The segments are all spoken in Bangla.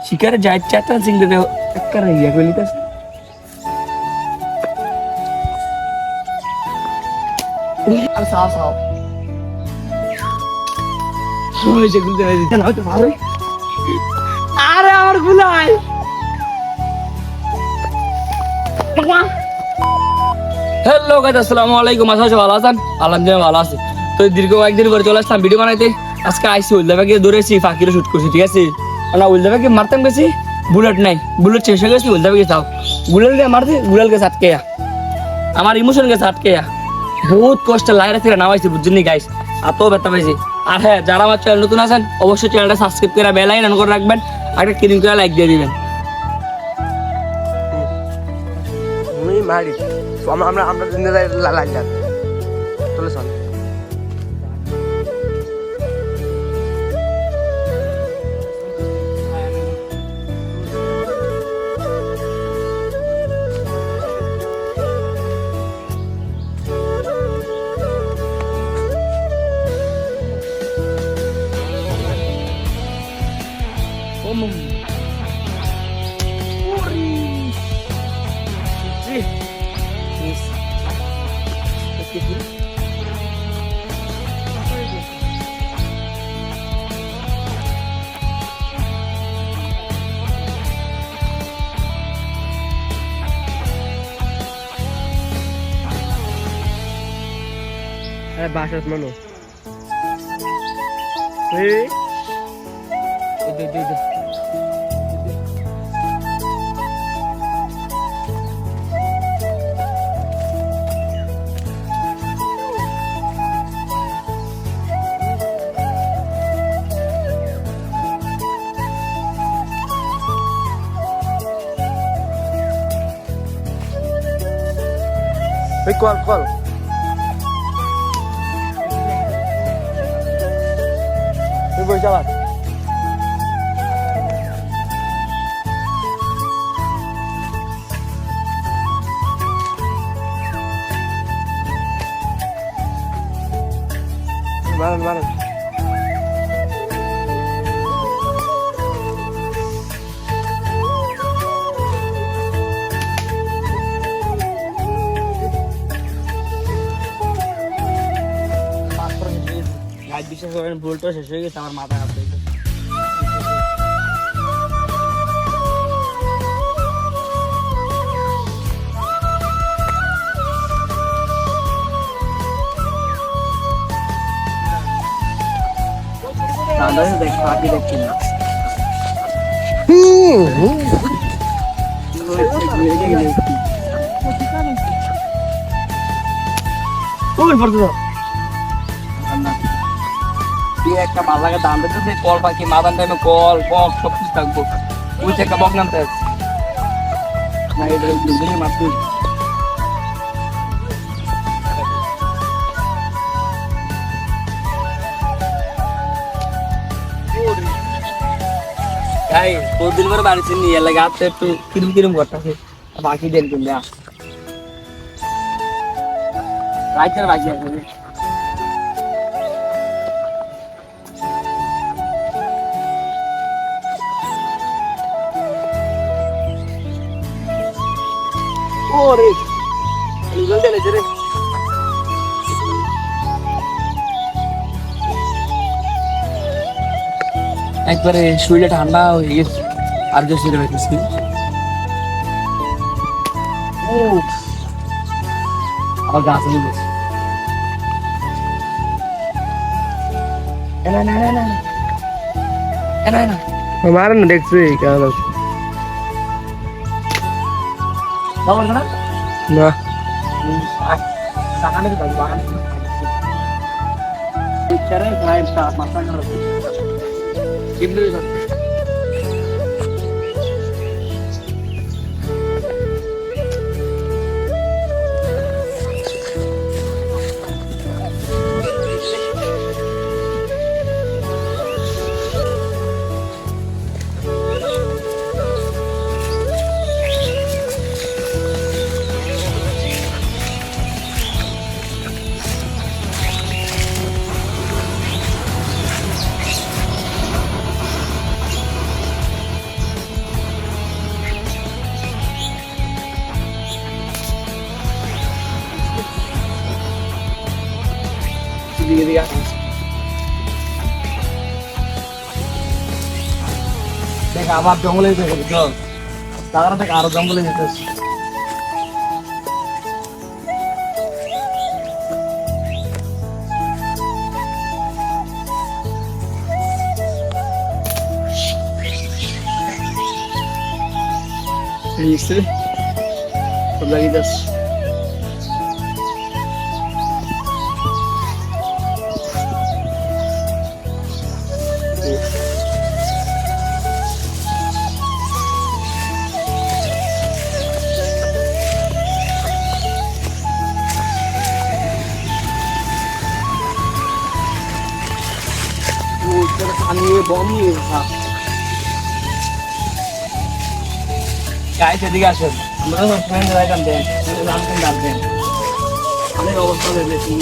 শিকারে যায় চারটা চিংড়ি দেও একটা ইয়া কইলি তাস আর সাও সাও ওই যে গুলতে দিতে না হয়তো ভালোই আরে আমার গুলাই হ্যালো গাইস আসসালামু আলাইকুম আশা করি ভালো আছেন আলহামদুলিল্লাহ ভালো আছি তো দীর্ঘ কয়েকদিন পরে চলে আসলাম ভিডিও বানাইতে আজকে আইসি উল্লাবাগে দৌড়েছি ফাকিরে শুট করছি ঠিক আছে না উল্লাবাগে মারতাম গেছি বুলেট নাই বুলেট শেষ হয়ে গেছে উল্লাবাগে যাও গুলাল দিয়ে মারতে গুলাল গেছে আটকে আমার ইমোশন গেছে আটকে বহুত কষ্ট লাইরা থেকে নামাইছি বুঝছেন গাইস এত ব্যথা পাইছি আর হ্যাঁ যারা আমার চ্যানেল নতুন আছেন অবশ্যই চ্যানেলটা সাবস্ক্রাইব করে বেল আইকন অন করে রাখবেন আর একটা ক্লিক করে লাইক দিয়ে দিবেন আমি মারি আমরা আমরা দিনে লাইক দাও চলে চল বাসাত মানুষ কল কল বই চালা মারেন মারেন বিশ্বাস করেন ভুলটা শেষ হয়ে গেছে আমার মাথা কাঁপতে দেখ পাখি দেখছি না একটা ভালো লাগে দাম দিতে কল পাখি মাদান টাইমে কল বক সব কিছু থাকবো ওই একটা বক নামতে না এটা দুজনে মাছ তাই বহুদিন পরে বাড়িতে নিয়ে লাগে আপনি একটু কিরম কিরম করতেছে বাকি দেন তুমি রাইতের বাকি আছে ওরে জল দেলে রে একবারে শরীরটা ঠান্ডা হয়ে গেছে আর যে শরীরে হইতেছি ও আর গাছ নিয়ে গেছে না না না না না না মার না দেখছি কেন বাবা না না সাকানে তো বাগান চরে ক্লায়েন্টটা মাথা খারাপ কিবলে এদিকে দেখ আবার জঙ্গলে যেতে হবে চল তারা থেকে আরো জঙ্গলে যেতে হবে। Listo. Por la vida. Guys, এদিকে আসুন আমরা সব ফ্রেন্ড যাইতাম দেন জানতেন ডাকবেন অনেক অবস্থা হয়েছে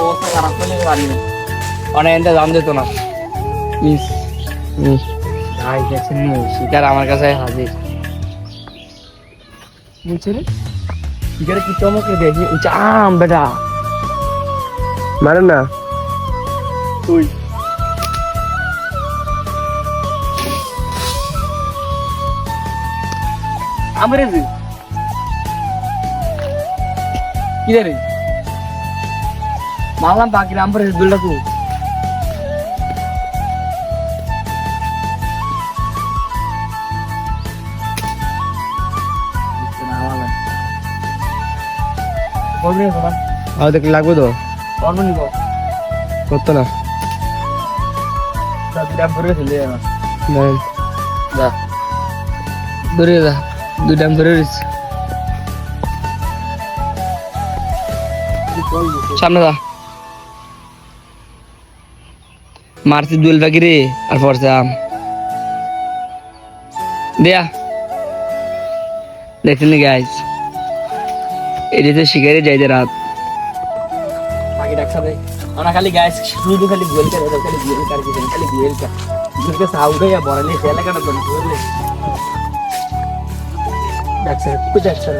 অবস্থা খারাপ করলে পারি অনেক এনতে জান যেত না মিস ভাই দেখছেন শিকার আমার কাছে হাজির বুঝছে রে শিকারে কি চমকে দেখি আম বেটা মারে না তুই আমরেজি কি রে মালাম বাকি আমরেজি দুলটা কো বলবি না আর দেখ লাগবে তো করব নিব করতে না দুইটা আমরে চলে যাবে নেন যা ধরে যা দুইটা আমরে রইছে সামনে যা মারছি দুল বাকি রে আর পড়ছে আম দেয়া দেখছেন গাইস এদিকে শিকারে যাইতে রাত বাকি ডাকছা দেয় আমরা খালি গাইস শুধু খালি গোল করে খালি গোল করে খালি গোল করে দুলকে সাউন্ডে या বড়লে ফেলা কাটা তো বললে ডাকছা কুছ ডাকছা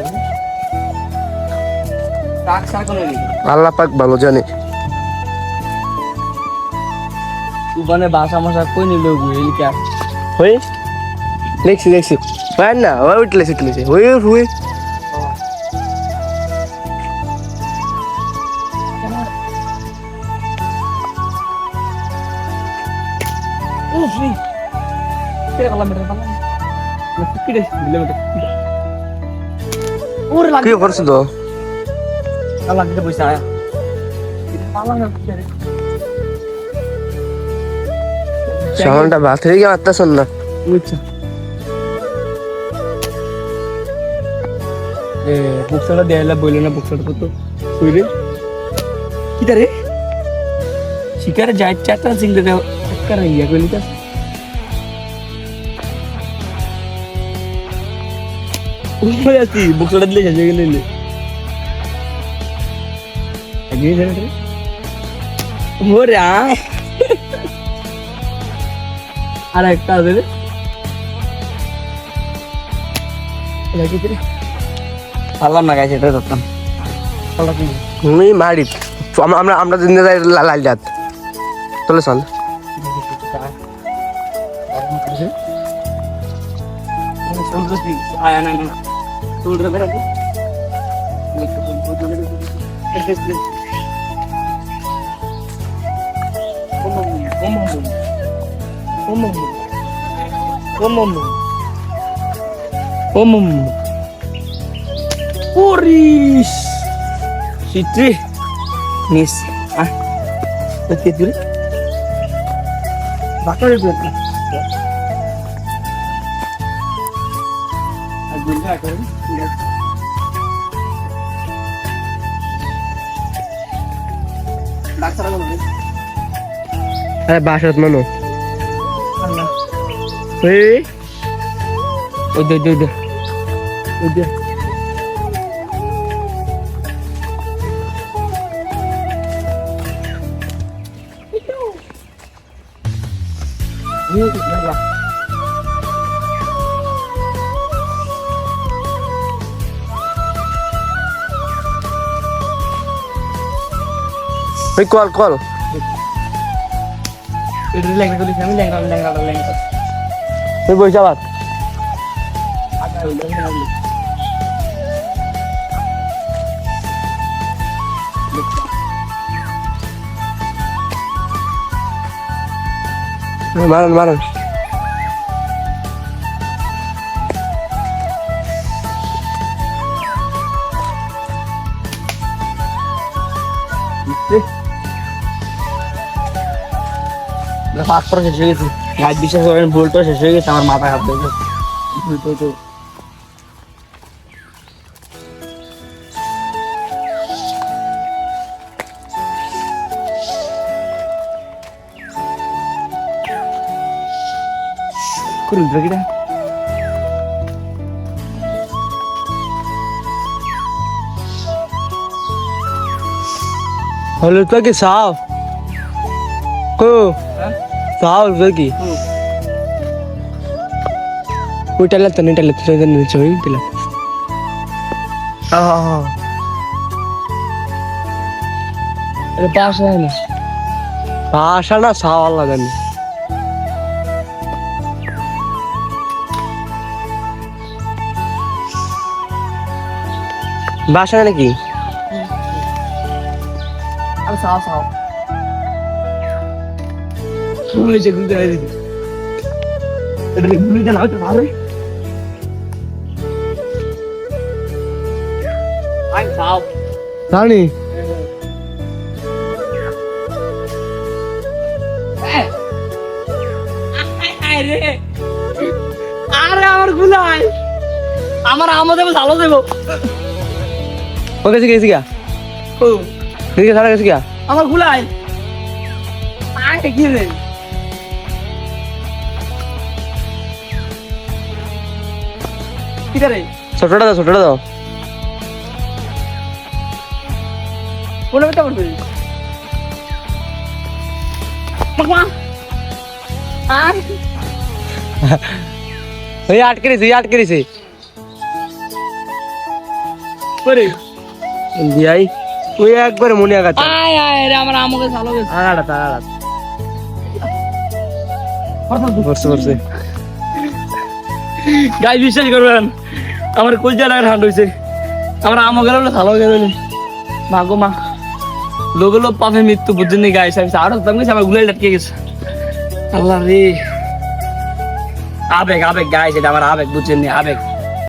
ডাকছা কোন নেই আল্লাহ পাক ভালো জানে উবানে ভাষা মশা কই নিলো গোল কে হই দেখছি দেখছি ভাই না ওই উঠলেছে ওই ওই Ufri. Kira kalau mereka malam. Lebih deh, bila mereka. Lagi. কি করছ তো Kalau kita bisa ya. Kita malam nggak bisa. সামানটা ভাত হয়ে গিয়ে মারতেছেন না Lucu. Buksana dia lah boleh na buksana tu. Suire. Kita re. Sikar jahit chatan sing dia कर रही है गोली का ऊपर ऐसी बुक सड़द ले जाएगा ले ले अगली जगह रे वो रे अरे एक ताज़ रे लगी तेरे पाला ना कैसे रे तत्तम पाला की আমি মারি আমরা আমরা দিনে যাই লাল জাত চলে চল आया ना तोड़ रहा मेरा Puris Sitri Nis ah Betul dulu Bakal dia বাসত মানুষ udah ওই কল কল এটা ল্যাংড়া করি আমি ল্যাংড়া তুই বইস আবার মারেন মারেন ফাস্টর শেষ হয়ে গেছে গাছ বিশ্বাস করেন ভুলটা শেষ হয়ে গেছে আমার মাথা খারাপ হয়ে গেছে ভুলটা করুন বাকিটা হলো তো কি সাও কো সাও কি ওইটালে তো নেটালে তো চই দিলা এটা পাস হয় না ভাষা না সাও আল্লাহ জানি ভাষা নাকি আর সাও গুলি যে গুলি দেয় এটা গুলি দেয় না তো ভালো আই সাও জানি আরে আমার গুলাই আমার আমাদের ভালো দেবো ও গেছি গেছি গা ও গেছি সারা গেছি গা আমার গুলাই আয় কি রে কি রে ছোটটা দাও কোন বেটা করবে মামা আয় ওই আটকে দিছে করে দিয়াই ওই একবার মনে আগাচ্ছে আয় আয় রে আমার আমাকে ভালো গেছে আগাড়া বসে গাই বিশ্বাস করবেন আমার কলজা লাগা ঠান্ডা হয়েছে আমার আমাকে ভালো গেল মা গো মা লোক পাপে মৃত্যু বুঝছেন নি গাই সাহেব আরো দাম গেছে আমার গুলাই লটকে গেছে আল্লাহ রে আবেগ গাইছে এটা আমার আবেগ বুঝছেন নি আবেগ